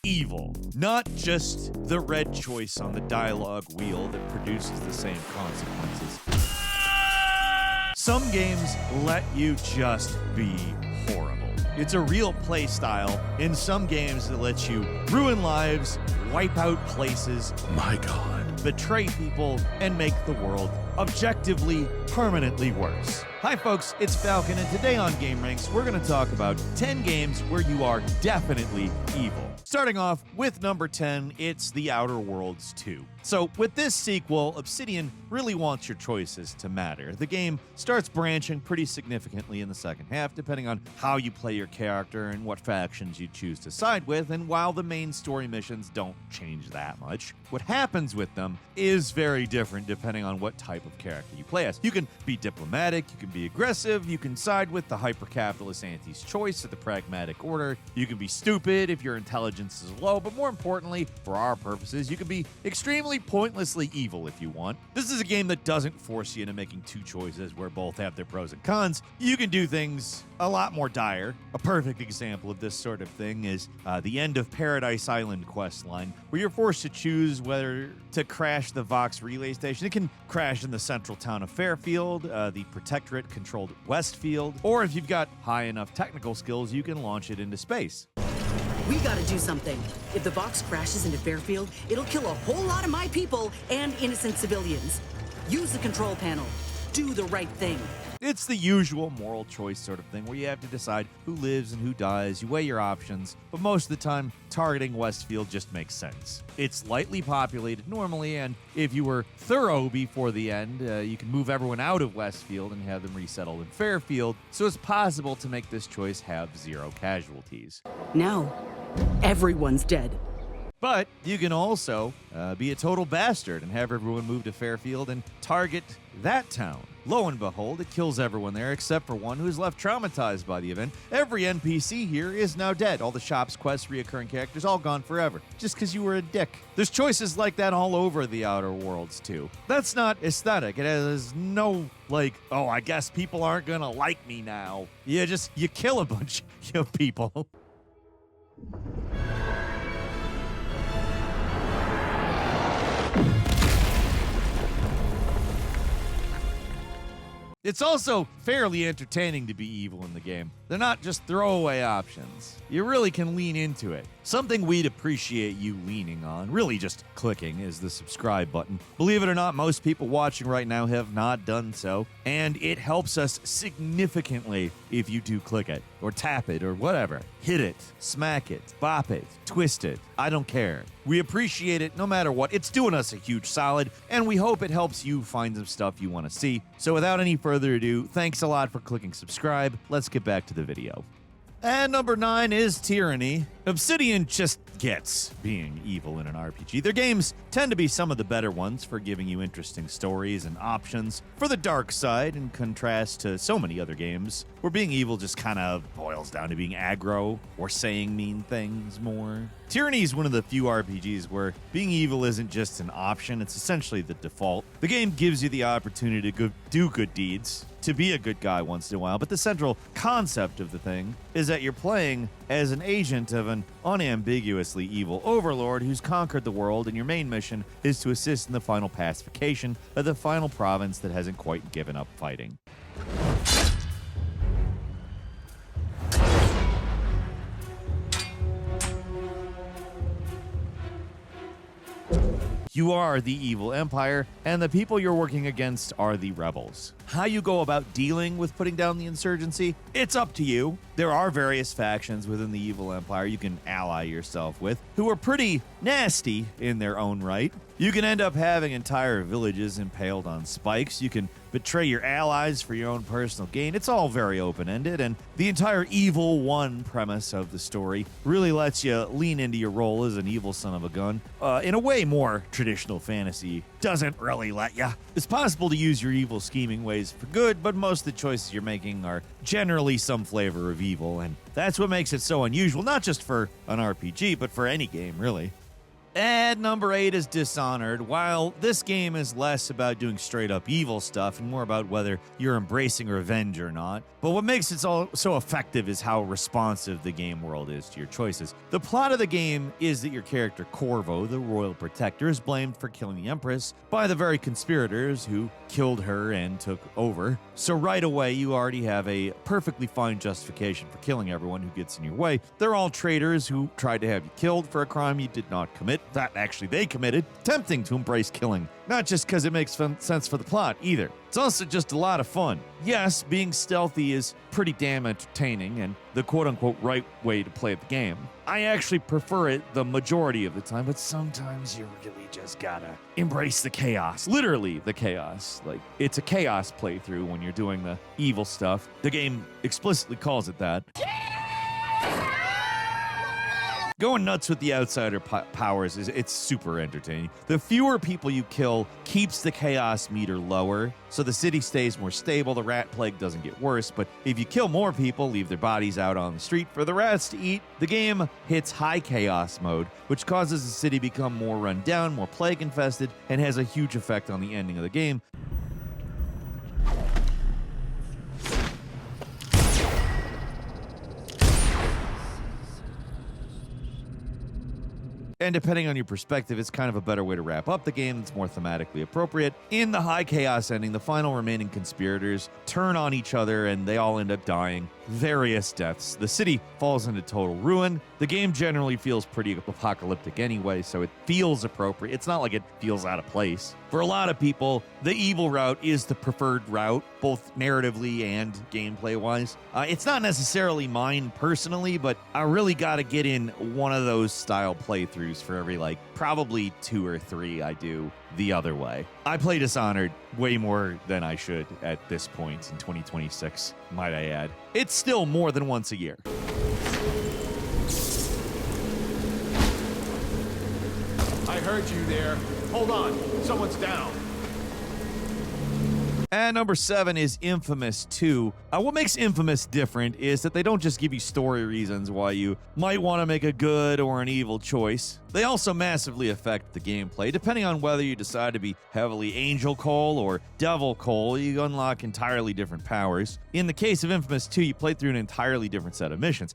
Evil. Not just the red choice on the dialogue wheel that produces the same consequences. Some games let you just be horrible. It's a real play style in some games that lets you ruin lives, wipe out places, My God, betray people, and make the world objectively, permanently worse. Hi folks, it's Falcon, and today on gameranx, we're going to talk about 10 games where you are definitely evil. Starting off with number 10, it's The Outer Worlds 2. So, with this sequel, Obsidian really wants your choices to matter. The game starts branching pretty significantly in the second half, depending on how you play your character and what factions you choose to side with, and while the main story missions don't change that much, what happens with them is very different depending on what type of character you play as. You can be diplomatic, you can be aggressive, you can side with the hyper-capitalist Anti's choice of the pragmatic order, you can be stupid if your intelligence is low, but more importantly, for our purposes, you can be extremely pointlessly evil if you want. This is a game that doesn't force you into making two choices where both have their pros and cons. You can do things a lot more dire. A perfect example of this sort of thing is the end of Paradise Island questline, where you're forced to choose whether to crash the Vox relay station. It can crash in the central town of Fairfield, the Protectorate-controlled Westfield, or if you've got high enough technical skills, you can launch it into space. We gotta do something. If the Vox crashes into Fairfield, it'll kill a whole lot of my people and innocent civilians. Use the control panel. Do the right thing. It's the usual moral choice sort of thing where you have to decide who lives and who dies, you weigh your options, but most of the time, targeting Westfield just makes sense. It's lightly populated normally, and if you were thorough before the end, you can move everyone out of Westfield and have them resettled in Fairfield, so it's possible to make this choice have 0 casualties. Now, everyone's dead. But you can also be a total bastard and have everyone move to Fairfield and target that town. Lo and behold, it kills everyone there except for one who's left traumatized by the event. Every NPC here is now dead. All the shops, quests, reoccurring characters, all gone forever. Just because you were a dick. There's choices like that all over The Outer Worlds too. That's not aesthetic. It has no, oh, I guess people aren't gonna like me now. You kill a bunch of people. It's also fairly entertaining to be evil in the game. They're not just throwaway options. You really can lean into it. Something we'd appreciate you leaning on, really just clicking, is the subscribe button. Believe it or not, most people watching right now have not done so, and it helps us significantly if you do click it, or tap it, or whatever. Hit it, smack it, bop it, twist it, I don't care. We appreciate it no matter what. It's doing us a huge solid, and we hope it helps you find some stuff you want to see. So without any further ado, thanks a lot for clicking subscribe. Let's get back to the video. And number 9 is Tyranny. Obsidian just gets being evil in an RPG. Their games tend to be some of the better ones for giving you interesting stories and options for the dark side, in contrast to so many other games where being evil just kind of boils down to being aggro or saying mean things more. Tyranny is one of the few RPGs where being evil isn't just an option, it's essentially the default. The game gives you the opportunity to do good deeds, to be a good guy once in a while, but the central concept of the thing is that you're playing as an agent of an unambiguously evil overlord who's conquered the world, and your main mission is to assist in the final pacification of the final province that hasn't quite given up fighting. You are the evil empire, and the people you're working against are the rebels. How you go about dealing with putting down the insurgency, it's up to you. There are various factions within the evil empire you can ally yourself with, who are pretty nasty in their own right. You can end up having entire villages impaled on spikes. You can betray your allies for your own personal gain. It's all very open-ended, and the entire Evil One premise of the story really lets you lean into your role as an evil son of a gun. In a way more traditional fantasy doesn't really let you. It's possible to use your evil scheming ways for good, but most of the choices you're making are generally some flavor of evil, and that's what makes it so unusual, not just for an RPG, but for any game, really. And number 8 is Dishonored. While this game is less about doing straight up evil stuff and more about whether you're embracing revenge or not, but what makes it so effective is how responsive the game world is to your choices. The plot of the game is that your character Corvo, the royal protector, is blamed for killing the Empress by the very conspirators who killed her and took over. So right away, you already have a perfectly fine justification for killing everyone who gets in your way. They're all traitors who tried to have you killed for a crime you did not commit. That actually they committed, tempting to embrace killing. Not just because it makes sense for the plot, either. It's also just a lot of fun. Yes, being stealthy is pretty damn entertaining and the quote-unquote right way to play the game. I actually prefer it the majority of the time, but sometimes you really just gotta embrace the chaos. Literally the chaos. Like, it's a chaos playthrough when you're doing the evil stuff. The game explicitly calls it that. Going nuts with the outsider powers it's super entertaining. The fewer people you kill keeps the chaos meter lower, so the city stays more stable, the rat plague doesn't get worse, but if you kill more people, leave their bodies out on the street for the rats to eat, the game hits high chaos mode, which causes the city to become more run down, more plague infested, and has a huge effect on the ending of the game. And depending on your perspective, it's kind of a better way to wrap up the game that's more thematically appropriate. In the high chaos ending, the final remaining conspirators turn on each other and they all end up dying. Various deaths. The city falls into total ruin. The game generally feels pretty apocalyptic anyway, so it feels appropriate. It's not like it feels out of place. For a lot of people, the evil route is the preferred route, both narratively and gameplay-wise. It's not necessarily mine personally, but I really got to get in one of those style playthroughs for every, probably 2 or 3 I do the other way. I play Dishonored way more than I should at this point in 2026, might I add. It's still more than once a year. I heard you there. Hold on, someone's down. And number 7 is Infamous 2. What makes Infamous different is that they don't just give you story reasons why you might want to make a good or an evil choice. They also massively affect the gameplay. Depending on whether you decide to be heavily Angel Cole or Devil Cole, you unlock entirely different powers. In the case of Infamous 2, you play through an entirely different set of missions.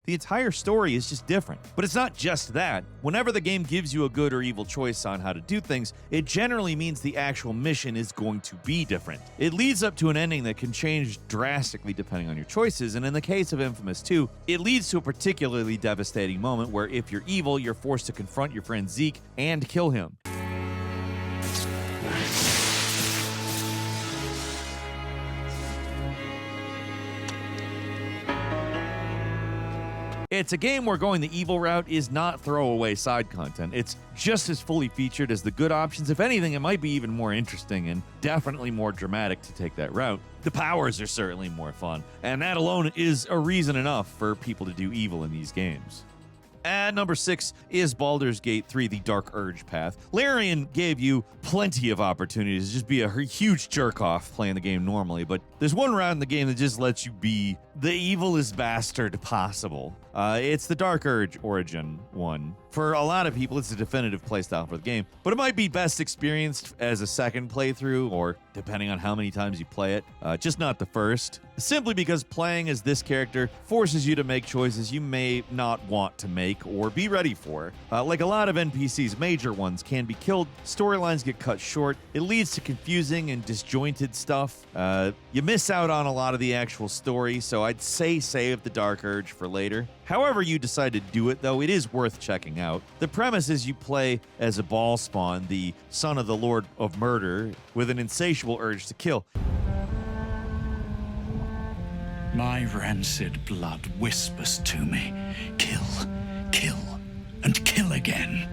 The entire story is just different. But it's not just that. Whenever the game gives you a good or evil choice on how to do things, it generally means the actual mission is going to be different. It leads up to an ending that can change drastically depending on your choices, and in the case of Infamous 2, it leads to a particularly devastating moment where if you're evil, you're forced to confront your friend Zeke and kill him. It's a game where going the evil route is not throwaway side content. It's just as fully featured as the good options. If anything, it might be even more interesting and definitely more dramatic to take that route. The powers are certainly more fun, and that alone is a reason enough for people to do evil in these games. And number 6 is Baldur's Gate 3, The Dark Urge path. Larian gave you plenty of opportunities to just be a huge jerk-off playing the game normally, but there's one round in the game that just lets you be the evilest bastard possible. It's the Dark Urge Origin one. For a lot of people, it's a definitive playstyle for the game, but it might be best experienced as a second playthrough, or depending on how many times you play it, just not the first. Simply because playing as this character forces you to make choices you may not want to make or be ready for. Like a lot of NPCs, major ones can be killed, storylines get cut short, it leads to confusing and disjointed stuff. You miss out on a lot of the actual story, so I'd say save the Dark Urge for later. However you decide to do it, though, it is worth checking out. The premise is you play as a ball spawn, the son of the Lord of Murder, with an insatiable urge to kill. My rancid blood whispers to me, kill, kill, and kill again.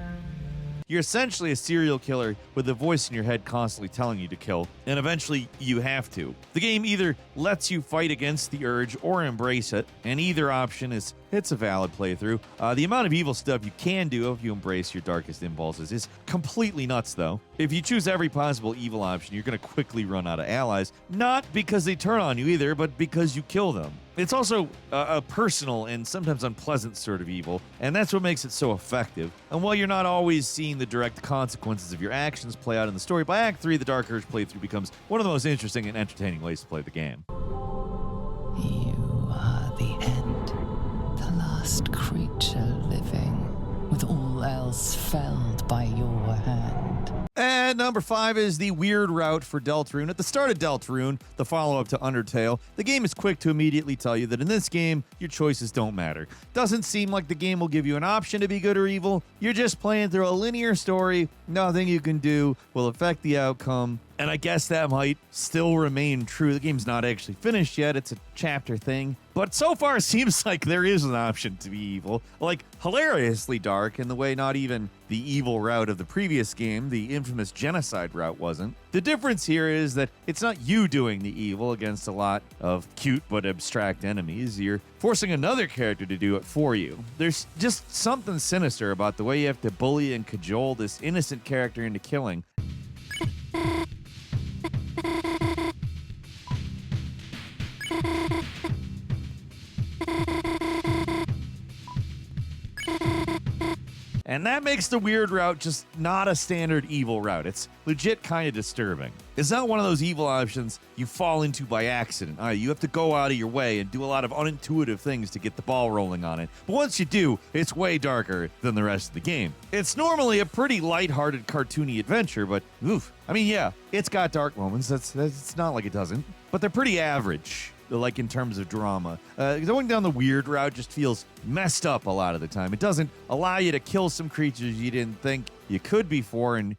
You're essentially a serial killer with a voice in your head constantly telling you to kill, and eventually you have to. The game either lets you fight against the urge or embrace it, and either option is it's a valid playthrough. The amount of evil stuff you can do if you embrace your darkest impulses is completely nuts, though. If you choose every possible evil option, you're going to quickly run out of allies, not because they turn on you either, but because you kill them. It's also a personal and sometimes unpleasant sort of evil, and that's what makes it so effective. And while you're not always seeing the direct consequences of your actions play out in the story, by Act 3, the Dark Urge playthrough becomes one of the most interesting and entertaining ways to play the game. You are the end, the last creature living, with all else felled by your hand. And number 5 is the weird route for Deltarune. At the start of Deltarune, the follow-up to Undertale, the game is quick to immediately tell you that in this game, your choices don't matter. Doesn't seem like the game will give you an option to be good or evil. You're just playing through a linear story. Nothing you can do will affect the outcome. And I guess that might still remain true. The game's not actually finished yet. It's a chapter thing. But so far, it seems like there is an option to be evil. Like, hilariously dark in the way not even the evil route of the previous game, the infamous genocide route, wasn't. The difference here is that it's not you doing the evil against a lot of cute but abstract enemies. You're forcing another character to do it for you. There's just something sinister about the way you have to bully and cajole this innocent character into killing. And that makes the weird route just not a standard evil route. It's legit kind of disturbing. It's not one of those evil options you fall into by accident. You have to go out of your way and do a lot of unintuitive things to get the ball rolling on it. But once you do, it's way darker than the rest of the game. It's normally a pretty lighthearted, cartoony adventure, but oof. I mean, yeah, it's got dark moments. It's not like it doesn't. But they're pretty average, like in terms of drama. Going down the weird route just feels messed up a lot of the time. It doesn't allow you to kill some creatures you didn't think you could before, and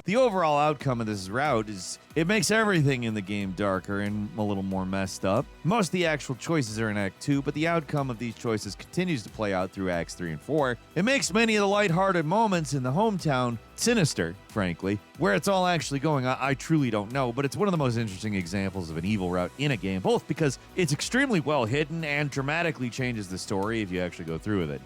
the overall outcome of this route is it makes everything in the game darker and a little more messed up. Most of the actual choices are in Act 2, but the outcome of these choices continues to play out through Acts 3 and 4. It makes many of the lighthearted moments in the hometown sinister, frankly. Where it's all actually going, I truly don't know, but it's one of the most interesting examples of an evil route in a game, both because it's extremely well hidden and dramatically changes the story if you actually go through with it.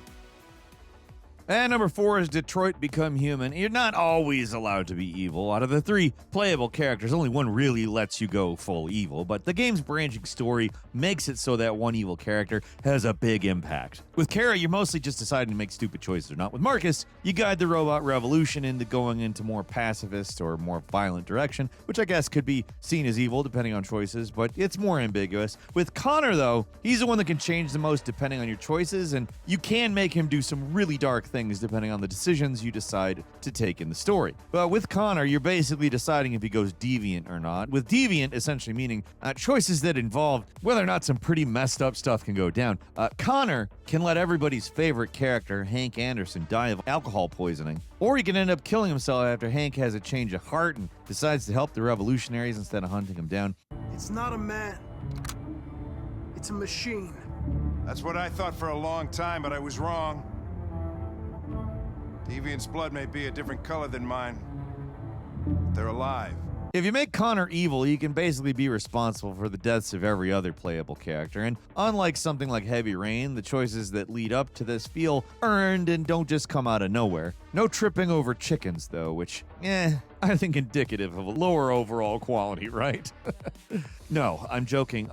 And number 4 is Detroit Become Human. You're not always allowed to be evil. Out of the 3 playable characters, only one really lets you go full evil, but the game's branching story makes it so that one evil character has a big impact. With Kara, you're mostly just deciding to make stupid choices or not. With Marcus, you guide the robot revolution into going into more pacifist or more violent direction, which I guess could be seen as evil depending on choices, but it's more ambiguous. With Connor, though, he's the one that can change the most depending on your choices, and you can make him do some really dark things depending on the decisions you decide to take in the story. But with Connor, you're basically deciding if he goes deviant or not, with deviant essentially meaning choices that involve whether or not some pretty messed up stuff can go down. Connor can let everybody's favorite character, Hank Anderson, die of alcohol poisoning, or he can end up killing himself after Hank has a change of heart and decides to help the revolutionaries instead of hunting him down. It's not a man. It's a machine. That's what I thought for a long time, but I was wrong. Deviant's blood may be a different color than mine. They're alive. If you make Connor evil, he can basically be responsible for the deaths of every other playable character, and unlike something like Heavy Rain, the choices that lead up to this feel earned and don't just come out of nowhere. No tripping over chickens, though, which, I think indicative of a lower overall quality, right? No, I'm joking.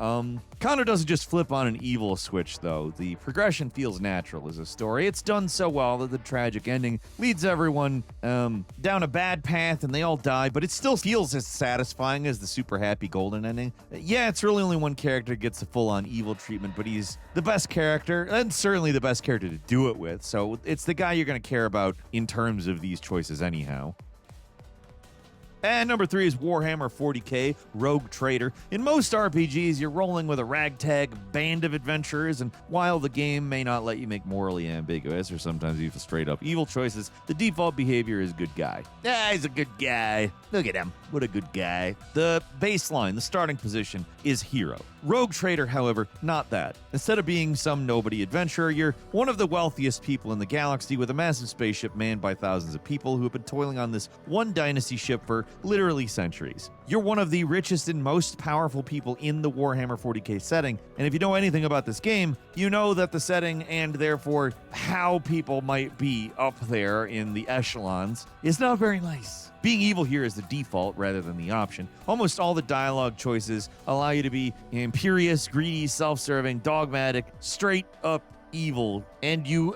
Connor doesn't just flip on an evil switch, though. The progression feels natural as a story. It's done so well that the tragic ending leads everyone down a bad path and they all die, but it still feels as satisfying as the super happy golden ending. Yeah, it's really only one character gets the full-on evil treatment, but he's the best character, and certainly the best character to do it with, so it's the guy you're going to care about in terms of these choices anyhow. And number 3 is Warhammer 40k, Rogue Trader. In most RPGs, you're rolling with a ragtag band of adventurers, and while the game may not let you make morally ambiguous or sometimes even straight up evil choices, the default behavior is good guy. He's a good guy. Look at him. What a good guy. The baseline, the starting position, is hero. Rogue Trader, however, not that. Instead of being some nobody adventurer, you're one of the wealthiest people in the galaxy with a massive spaceship manned by thousands of people who have been toiling on this one dynasty ship for literally centuries. You're one of the richest and most powerful people in the Warhammer 40k setting, and if you know anything about this game, you know that the setting and therefore how people might be up there in the echelons is not very nice. Being evil here is the default rather than the option. Almost all the dialogue choices allow you to be imperious, greedy, self-serving, dogmatic, straight up evil, and you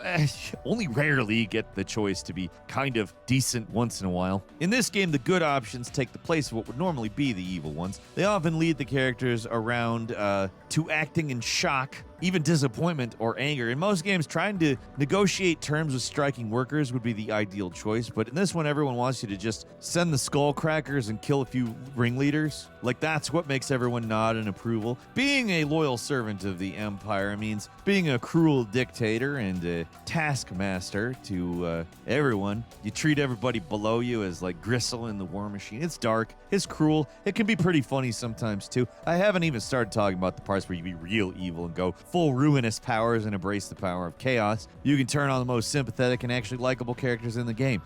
only rarely get the choice to be kind of decent once in a while. In this game, the good options take the place of what would normally be the evil ones. They often lead the characters around to acting in shock, even disappointment or anger. In most games, trying to negotiate terms with striking workers would be the ideal choice, but in this one, everyone wants you to just send the skull crackers and kill a few ringleaders. Like, that's what makes everyone nod in approval. Being a loyal servant of the Empire means being a cruel dictator and a taskmaster to everyone. You treat everybody below you as like gristle in the war machine. It's dark, it's cruel, it can be pretty funny sometimes too. I haven't even started talking about the parts where you be real evil and go full ruinous powers and embrace the power of chaos. You can turn on the most sympathetic and actually likable characters in the game.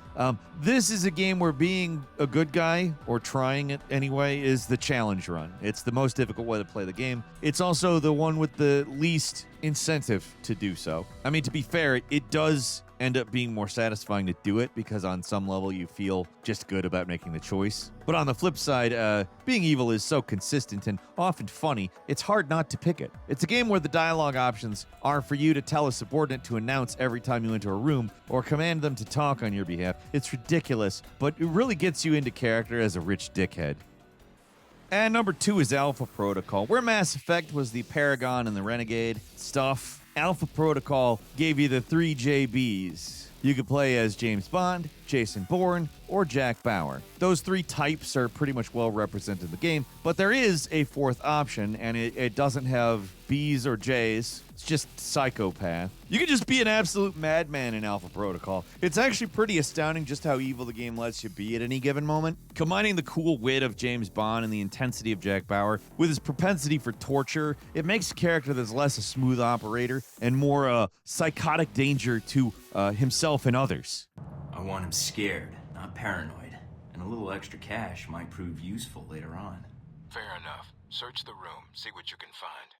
This is a game where being a good guy, or trying it anyway, is the challenge run. It's the most difficult way to play the game. It's also the one with the least incentive to do so. I mean, to be fair, it does end up being more satisfying to do it because on some level you feel just good about making the choice. But on the flip side, being evil is so consistent and often funny, it's hard not to pick it. It's a game where the dialogue options are for you to tell a subordinate to announce every time you enter a room or command them to talk on your behalf. It's ridiculous, but it really gets you into character as a rich dickhead. And number 2 is Alpha Protocol. Where Mass Effect was the Paragon and the Renegade stuff, Alpha Protocol gave you the 3 JBs. You could play as James Bond, Jason Bourne, or Jack Bauer. Those 3 types are pretty much well represented in the game, but there is a 4th option, and it doesn't have B's or J's. It's just psychopath. You can just be an absolute madman in Alpha Protocol. It's actually pretty astounding just how evil the game lets you be at any given moment. Combining the cool wit of James Bond and the intensity of Jack Bauer with his propensity for torture, it makes a character that's less a smooth operator and more a psychotic danger to himself and others. I want him scared, not paranoid. And a little extra cash might prove useful later on. Fair enough. Search the room, see what you can find.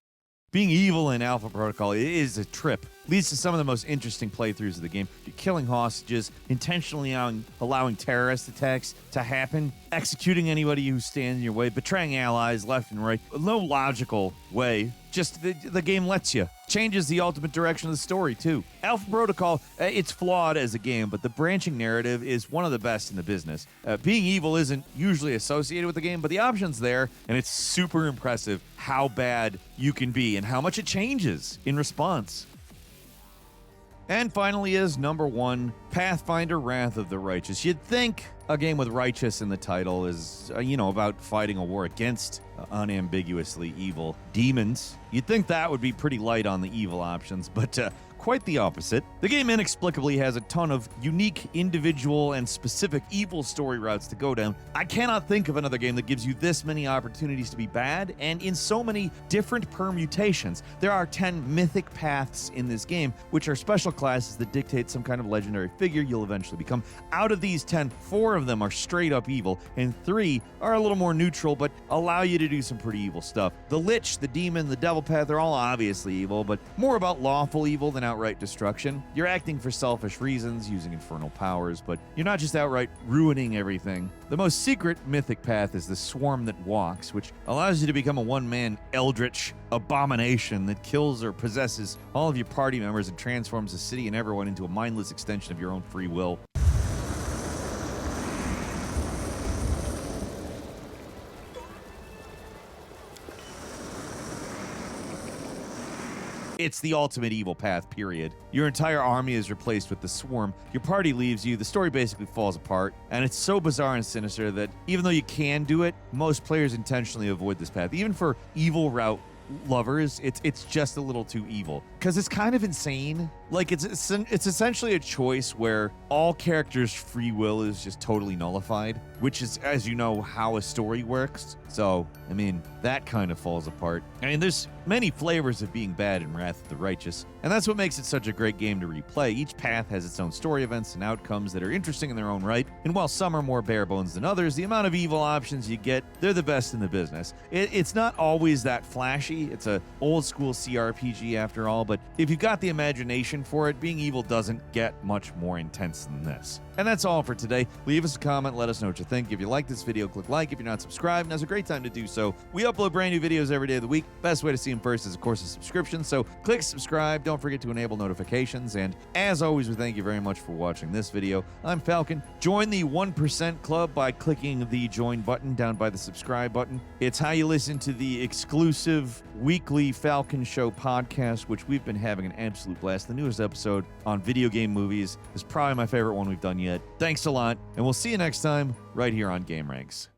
Being evil in Alpha Protocol is a trip. Leads to some of the most interesting playthroughs of the game. You're killing hostages, intentionally allowing terrorist attacks to happen, executing anybody who stands in your way, betraying allies left and right. No logical way. Just the game lets you. Changes the ultimate direction of the story, too. Alpha Protocol, it's flawed as a game, but the branching narrative is one of the best in the business. Being evil isn't usually associated with the game, but the option's there, and it's super impressive how bad you can be and how much it changes in response. And finally is number 1, Pathfinder Wrath of the Righteous. You'd think a game with righteous in the title is, about fighting a war against unambiguously evil demons. You'd think that would be pretty light on the evil options, but quite the opposite. The game inexplicably has a ton of unique, individual, and specific evil story routes to go down. I cannot think of another game that gives you this many opportunities to be bad, and in so many different permutations. There are 10 mythic paths in this game, which are special classes that dictate some kind of legendary figure you'll eventually become. Out of these 10, 4 of them are straight up evil, and 3 are a little more neutral, but allow you to do some pretty evil stuff. The Lich, the Demon, the Devil Path, they're all obviously evil, but more about lawful evil than outright destruction. You're acting for selfish reasons, using infernal powers, but you're not just outright ruining everything. The most secret mythic path is the Swarm That Walks, which allows you to become a one-man eldritch abomination that kills or possesses all of your party members and transforms the city and everyone into a mindless extension of your own free will. It's the ultimate evil path, period. Your entire army is replaced with the Swarm. Your party leaves you, the story basically falls apart, and it's so bizarre and sinister that even though you can do it, most players intentionally avoid this path. Even for evil route lovers, it's just a little too evil because it's kind of insane. Like it's essentially a choice where all characters' free will is just totally nullified, which is, as you know, how a story works. So, I mean, that kind of falls apart. I mean, there's many flavors of being bad in Wrath of the Righteous, and that's what makes it such a great game to replay. Each path has its own story events and outcomes that are interesting in their own right, and while some are more bare bones than others, the amount of evil options you get, they're the best in the business. It's not always that flashy. It's a old school CRPG after all, but if you've got the imagination for it, being evil doesn't get much more intense than this. And that's all for today. Leave us a comment, let us know what you think. If you like this video, click like. If you're not subscribed, now's a great time to do so. We upload brand new videos every day of the week. Best way to see them first is, of course, a subscription. So click subscribe. Don't forget to enable notifications. And as always, we thank you very much for watching this video. I'm Falcon. Join the 1% Club by clicking the join button down by the subscribe button. It's how you listen to the exclusive weekly Falcon Show podcast, which we've been having an absolute blast. The newest episode on video game movies is probably my favorite one we've done yet. Thanks a lot, and we'll see you next time right here on GameRanx.